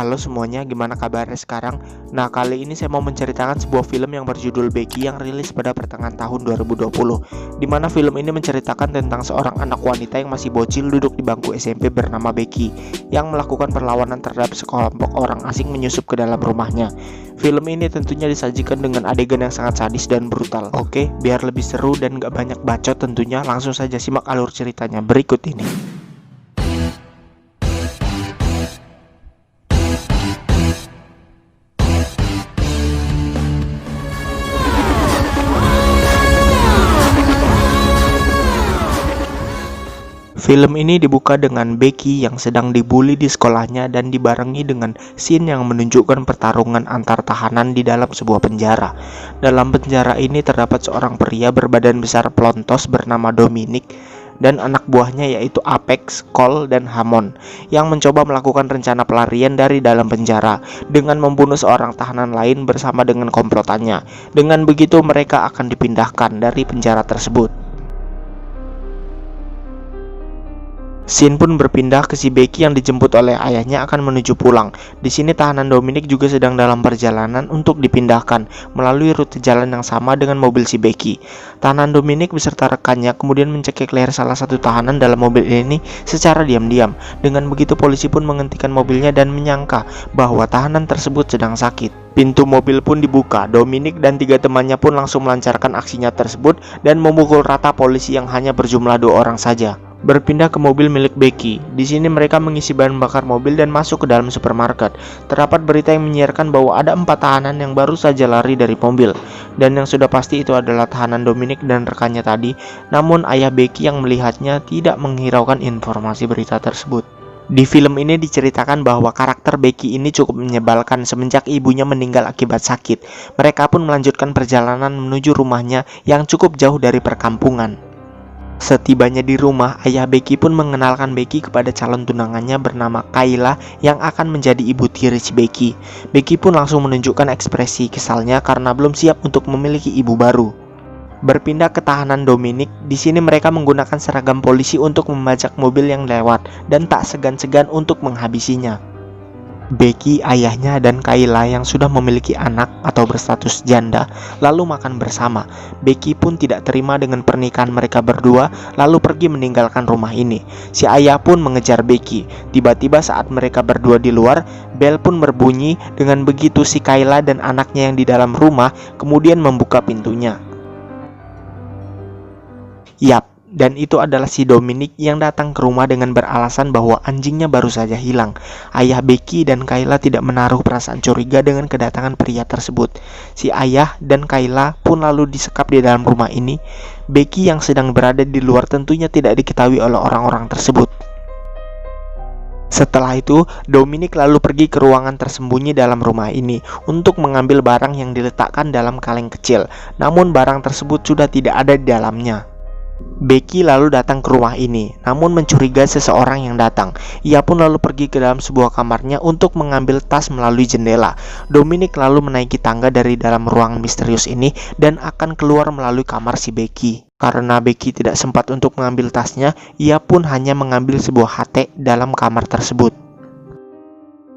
Halo semuanya, gimana kabarnya sekarang? Nah, kali ini saya mau menceritakan sebuah film yang berjudul Becky yang rilis pada pertengahan tahun 2020, di mana film ini menceritakan tentang seorang anak wanita yang masih bocil duduk di bangku SMP bernama Becky, yang melakukan perlawanan terhadap sekelompok orang asing menyusup ke dalam rumahnya. Film ini tentunya disajikan dengan adegan yang sangat sadis dan brutal. Oke, biar lebih seru dan gak banyak bacot tentunya, langsung saja simak alur ceritanya berikut ini. Film ini dibuka dengan Becky yang sedang dibully di sekolahnya dan dibarengi dengan scene yang menunjukkan pertarungan antar tahanan di dalam sebuah penjara. Dalam penjara ini terdapat seorang pria berbadan besar pelontos bernama Dominic dan anak buahnya yaitu Apex, Cole, dan Hammond yang mencoba melakukan rencana pelarian dari dalam penjara dengan membunuh seorang tahanan lain bersama dengan komplotannya. Dengan begitu mereka akan dipindahkan dari penjara tersebut. Scene pun berpindah ke si Becky yang dijemput oleh ayahnya akan menuju pulang. Di sini tahanan Dominic juga sedang dalam perjalanan untuk dipindahkan melalui rute jalan yang sama dengan mobil si Becky. Tahanan Dominic beserta rekannya kemudian mencekik leher salah satu tahanan dalam mobil ini secara diam-diam. Dengan begitu polisi pun menghentikan mobilnya dan menyangka bahwa tahanan tersebut sedang sakit. Pintu mobil pun dibuka. Dominic dan 3 temannya pun langsung melancarkan aksinya tersebut dan memukul rata polisi yang hanya berjumlah 2 orang saja. Berpindah ke mobil milik Becky. Di sini mereka mengisi bahan bakar mobil dan masuk ke dalam supermarket. Terdapat berita yang menyiarkan bahwa ada 4 tahanan yang baru saja lari dari mobil, dan yang sudah pasti itu adalah tahanan Dominic dan rekannya tadi. Namun ayah Becky yang melihatnya tidak menghiraukan informasi berita tersebut. Di film ini diceritakan bahwa karakter Becky ini cukup menyebalkan semenjak ibunya meninggal akibat sakit. Mereka pun melanjutkan perjalanan menuju rumahnya yang cukup jauh dari perkampungan. Setibanya di rumah, ayah Becky pun mengenalkan Becky kepada calon tunangannya bernama Kayla yang akan menjadi ibu tiri si Becky. Becky pun langsung menunjukkan ekspresi kesalnya karena belum siap untuk memiliki ibu baru. Berpindah ke tahanan Dominic, di sini mereka menggunakan seragam polisi untuk membajak mobil yang lewat dan tak segan-segan untuk menghabisinya. Becky, ayahnya, dan Kayla yang sudah memiliki anak atau berstatus janda lalu makan bersama. Becky pun tidak terima dengan pernikahan mereka berdua lalu pergi meninggalkan rumah ini. Si ayah pun mengejar Becky. Tiba-tiba saat mereka berdua di luar, bel pun berbunyi. Dengan begitu si Kayla dan anaknya yang di dalam rumah kemudian membuka pintunya. Yap, dan itu adalah si Dominic yang datang ke rumah dengan beralasan bahwa anjingnya baru saja hilang. Ayah Becky dan Kayla tidak menaruh perasaan curiga dengan kedatangan pria tersebut. Si ayah dan Kayla pun lalu disekap di dalam rumah ini. Becky yang sedang berada di luar tentunya tidak diketahui oleh orang-orang tersebut. Setelah itu, Dominic lalu pergi ke ruangan tersembunyi dalam rumah ini untuk mengambil barang yang diletakkan dalam kaleng kecil. Namun barang tersebut sudah tidak ada di dalamnya. Becky lalu datang ke rumah ini, namun mencurigai seseorang yang datang. Ia pun lalu pergi ke dalam sebuah kamarnya untuk mengambil tas melalui jendela. Dominic lalu menaiki tangga dari dalam ruangan misterius ini dan akan keluar melalui kamar si Becky. Karena Becky tidak sempat untuk mengambil tasnya, ia pun hanya mengambil sebuah HT dalam kamar tersebut.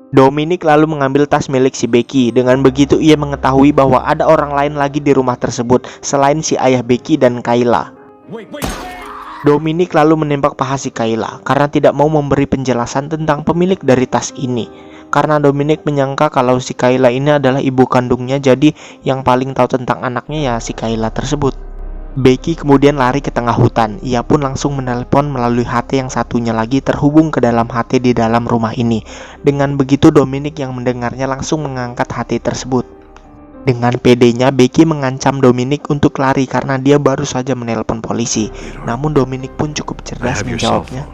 Dominic lalu mengambil tas milik si Becky. Dengan begitu ia mengetahui bahwa ada orang lain lagi di rumah tersebut selain si ayah Becky dan Kayla. Dominic lalu menembak paha si Kayla karena tidak mau memberi penjelasan tentang pemilik dari tas ini. Karena Dominic menyangka kalau si Kayla ini adalah ibu kandungnya, jadi yang paling tahu tentang anaknya ya si Kayla tersebut. Becky kemudian lari ke tengah hutan. Ia pun langsung menelpon melalui HT yang satunya lagi terhubung ke dalam HT di dalam rumah ini. Dengan begitu Dominic yang mendengarnya langsung mengangkat HT tersebut. Dengan pedenya, Becky mengancam Dominic untuk lari karena dia baru saja menelpon polisi. Namun Dominic pun cukup cerdas menjawabnya.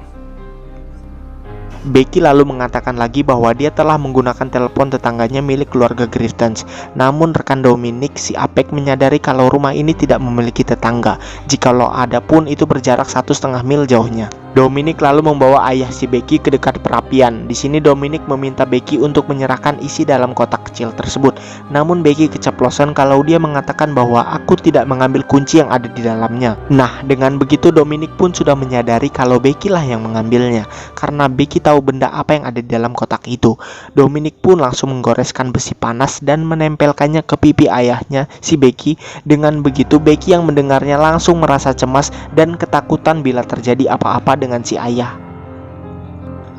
Becky lalu mengatakan lagi bahwa dia telah menggunakan telepon tetangganya milik keluarga Griffiths. Namun rekan Dominic, si Apex, menyadari kalau rumah ini tidak memiliki tetangga. Jikalau ada pun itu berjarak 1,5 mil jauhnya. Dominic lalu membawa ayah si Becky ke dekat perapian. Di sini Dominic meminta Becky untuk menyerahkan isi dalam kotak kecil tersebut. Namun Becky keceplosan kalau dia mengatakan bahwa aku tidak mengambil kunci yang ada di dalamnya. Nah, dengan begitu Dominic pun sudah menyadari kalau Becky lah yang mengambilnya. Karena Becky tahu benda apa yang ada di dalam kotak itu. Dominic pun langsung menggoreskan besi panas dan menempelkannya ke pipi ayahnya si Becky. Dengan begitu Becky yang mendengarnya langsung merasa cemas dan ketakutan bila terjadi apa-apa dengan si ayah.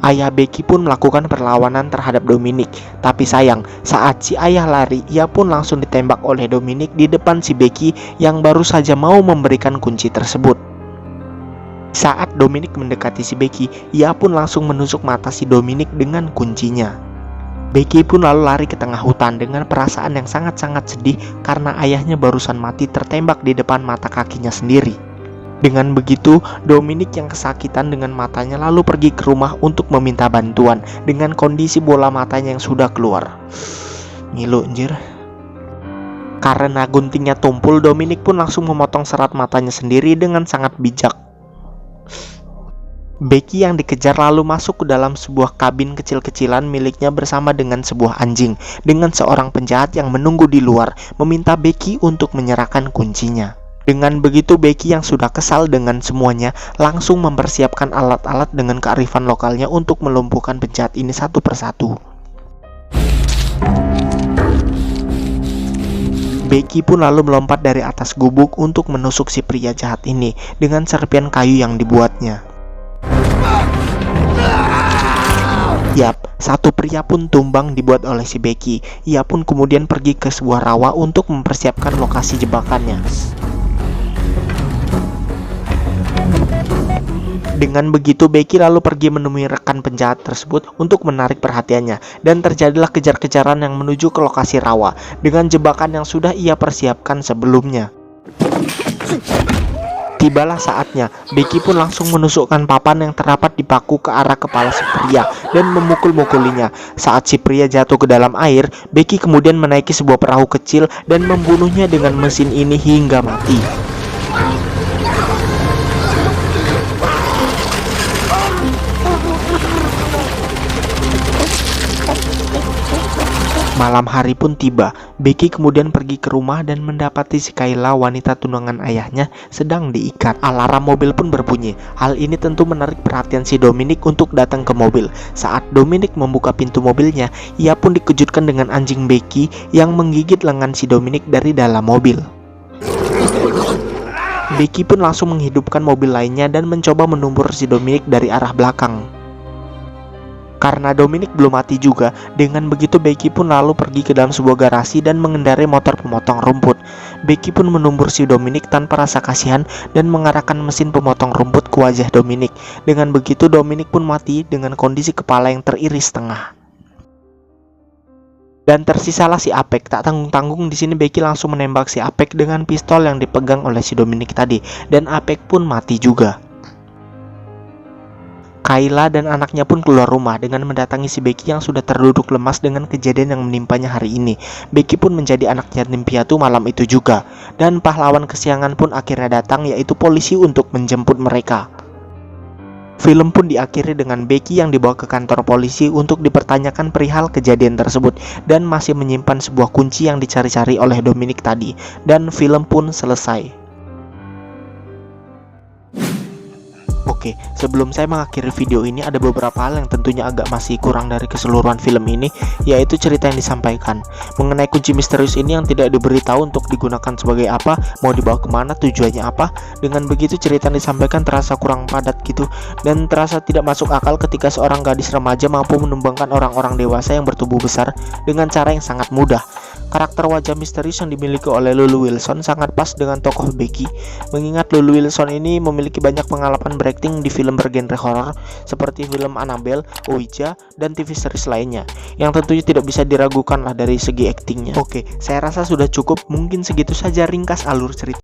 Ayah Becky pun melakukan perlawanan terhadap Dominic, tapi sayang, saat si ayah lari, ia pun langsung ditembak oleh Dominic di depan si Becky yang baru saja mau memberikan kunci tersebut. Saat Dominic mendekati si Becky, ia pun langsung menusuk mata si Dominic dengan kuncinya. Becky pun lalu lari ke tengah hutan dengan perasaan yang sangat-sangat sedih karena ayahnya barusan mati tertembak di depan mata kakinya sendiri. Dengan begitu, Dominic yang kesakitan dengan matanya lalu pergi ke rumah untuk meminta bantuan dengan kondisi bola matanya yang sudah keluar. Ngilu anjir. Karena guntingnya tumpul, Dominic pun langsung memotong serat matanya sendiri dengan sangat bijak. Becky yang dikejar lalu masuk ke dalam sebuah kabin kecil-kecilan miliknya bersama dengan sebuah anjing, dengan seorang penjahat yang menunggu di luar meminta Becky untuk menyerahkan kuncinya. Dengan begitu Becky yang sudah kesal dengan semuanya langsung mempersiapkan alat-alat dengan kearifan lokalnya untuk melumpuhkan penjahat ini satu persatu. Becky pun lalu melompat dari atas gubuk untuk menusuk si pria jahat ini dengan serpian kayu yang dibuatnya. Yap, satu pria pun tumbang dibuat oleh si Becky. Ia pun kemudian pergi ke sebuah rawa untuk mempersiapkan lokasi jebakannya. Dengan begitu Becky lalu pergi menemui rekan penjahat tersebut untuk menarik perhatiannya, dan terjadilah kejar-kejaran yang menuju ke lokasi rawa dengan jebakan yang sudah ia persiapkan sebelumnya. Tibalah saatnya, Becky pun langsung menusukkan papan yang terdapat di paku ke arah kepala si pria dan memukul-mukulinya. Saat si pria jatuh ke dalam air, Becky kemudian menaiki sebuah perahu kecil dan membunuhnya dengan mesin ini hingga mati. Malam hari pun tiba. Becky kemudian pergi ke rumah dan mendapati si Kayla, wanita tunangan ayahnya, sedang diikat. Alarm mobil pun berbunyi. Hal ini tentu menarik perhatian si Dominic untuk datang ke mobil. Saat Dominic membuka pintu mobilnya, ia pun dikejutkan dengan anjing Becky yang menggigit lengan si Dominic dari dalam mobil. Becky pun langsung menghidupkan mobil lainnya dan mencoba menumbur si Dominic dari arah belakang. Karena Dominic belum mati juga, dengan begitu Becky pun lalu pergi ke dalam sebuah garasi dan mengendarai motor pemotong rumput. Becky pun menumbur si Dominic tanpa rasa kasihan dan mengarahkan mesin pemotong rumput ke wajah Dominic. Dengan begitu Dominic pun mati dengan kondisi kepala yang teriris setengah. Dan tersisalah si Apek. Tak tanggung-tanggung di sini Becky langsung menembak si Apek dengan pistol yang dipegang oleh si Dominic tadi, dan Apek pun mati juga. Kayla dan anaknya pun keluar rumah dengan mendatangi si Becky yang sudah terduduk lemas dengan kejadian yang menimpanya hari ini. Becky pun menjadi anak yatim piatu malam itu juga, dan pahlawan kesiangan pun akhirnya datang, yaitu polisi, untuk menjemput mereka. Film pun diakhiri dengan Becky yang dibawa ke kantor polisi untuk dipertanyakan perihal kejadian tersebut dan masih menyimpan sebuah kunci yang dicari-cari oleh Dominic tadi, dan film pun selesai. Oke, sebelum saya mengakhiri video ini ada beberapa hal yang tentunya agak masih kurang dari keseluruhan film ini, yaitu cerita yang disampaikan mengenai kunci misterius ini yang tidak diberitahu untuk digunakan sebagai apa, mau dibawa kemana, tujuannya apa. Dengan begitu cerita yang disampaikan terasa kurang padat gitu, dan terasa tidak masuk akal ketika seorang gadis remaja mampu menumbangkan orang-orang dewasa yang bertubuh besar dengan cara yang sangat mudah. Karakter wajah misterius yang dimiliki oleh Lulu Wilson sangat pas dengan tokoh Becky, mengingat Lulu Wilson ini memiliki banyak pengalaman berakting di film bergenre horor seperti film Annabelle, Ouija, dan TV series lainnya, yang tentunya tidak bisa diragukan lah dari segi aktingnya. Oke, saya rasa sudah cukup, mungkin segitu saja ringkas alur cerita.